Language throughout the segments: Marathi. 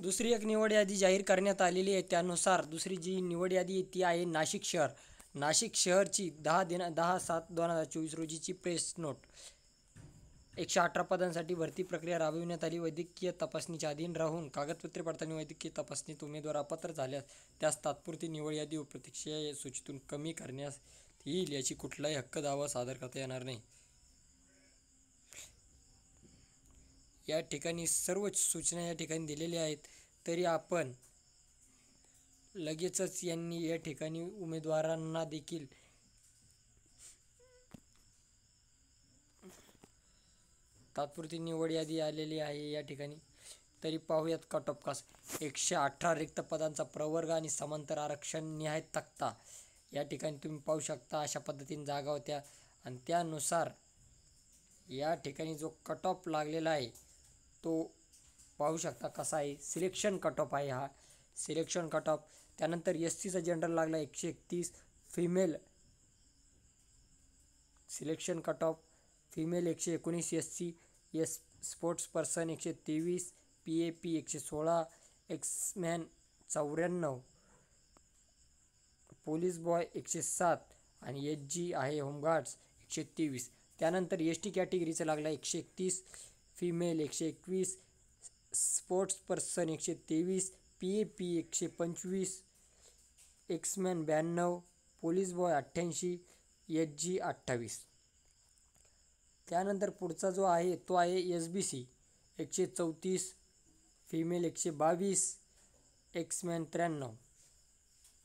दुसरी एक निवड यादी जाहीर करण्यात आलेली आहे. त्यानुसार दुसरी जी निवड यादी आहे ती आहे नाशिक शहर. नाशिक शहरची 10/7/2024 रोजीची प्रेस नोट. 118 पदांसाठी भरती प्रक्रिया राबविण्यात आली. वैद्यकीय तपासणीच्या अधीन राहून कागदपत्रे पडताळणी वैद्यकीय तपासणीत उमेदवार अपात्र झाल्यास त्यास तात्पुरती निवड यादी व प्रतीक्षा सूचीतून कमी करण्यात येईल. याची कुठलाही हक्क दावा सादर करता येणार नाही. या ठिकाणी सर्व सूचना या ठिकाणी दिलेल्या आहेत. तरी आपण लगेचच यांनी या ठिकाणी उमेदवारांना देखील तात्पुरती निवड यादी आलेली आहे या ठिकाणी. तरी पाहूयात कट ऑफ कास्ट. 118 रिक्त पदांचा प्रवर्ग आणि समांतर आरक्षण निहाय तक्ता या ठिकाणी तुम्ही पाहू शकता. अशा पद्धतीने जागा होत्या आणि त्यानुसार या ठिकाणी जो कट ऑफ लागलेला आहे तो पाहू शकता कसा आहे. सिलेक्शन कट ऑफ आहे हा, सिलेक्शन कट ऑफ. त्यानंतर SCचा जनरल लागला 131. Female selection cut off female 119. SC sports person 123. PAP 116. एक्समॅन 94. Police boy 107 आणि SG आहे होमगार्ड्स 123. त्यानंतर ST कॅटेगरीचा लागला 131. Female 121. Sports person 123. PAP 125. एक्समॅन 92. Police boy 88. SG 28. त्यानंतर पुढचा जो आहे तो आहे SBC 134. फिमेल 122. एक्समॅन 93.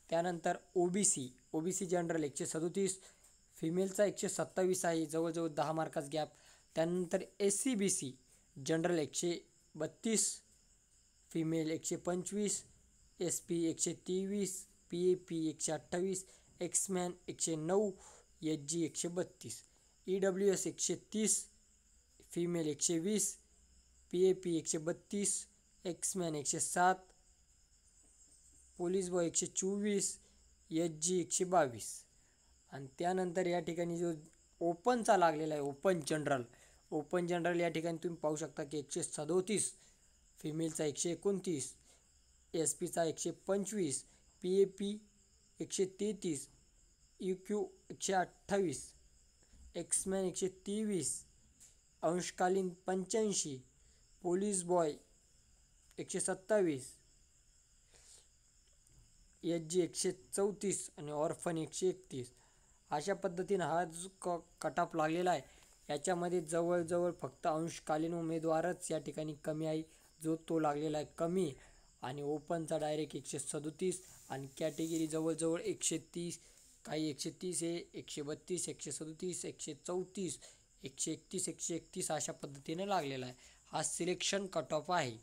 त्यानंतर OBC जनरल 137. फिमेलचा 127 आहे, जवळजवळ 10 मार्काचा गॅप. त्यानंतर SCBC general 132. Female 125. SP 123. PAP 128. एक्समॅन 109. SG 132. EWS 130. Female 120. PAP 132. एक्समॅन 107. Police boy 124. SG 122. आणि त्यानंतर या ठिकाणी जो ओपनचा लागलेला आहे ओपन जनरल या ठिकाणी तुम्ही पाहू शकता की 137. फिमेलचा 129. SPचा 125. PAP 133. EQ 128. एक्समॅन 123. अंशकालीन 85. Police boy 127. SG 134 आणि ऑर्फन 131. अशा पद्धतीने हा जो कट ऑफ लागलेला आहे याच्यामध्ये जवळजवळ फक्त अंशकालीन उमेदवारच या ठिकाणी कमी आहे, जो तो लागलेला आहे कमी. आणि ओपनचा डायरेक्ट 137 आणि कॅटेगरी जवळजवळ 130. काही 130 आहे, 132, 137, 134, 131, 131 अशा पद्धतीने लागलेला आहे. हा सिलेक्शन कट ऑफ आहे.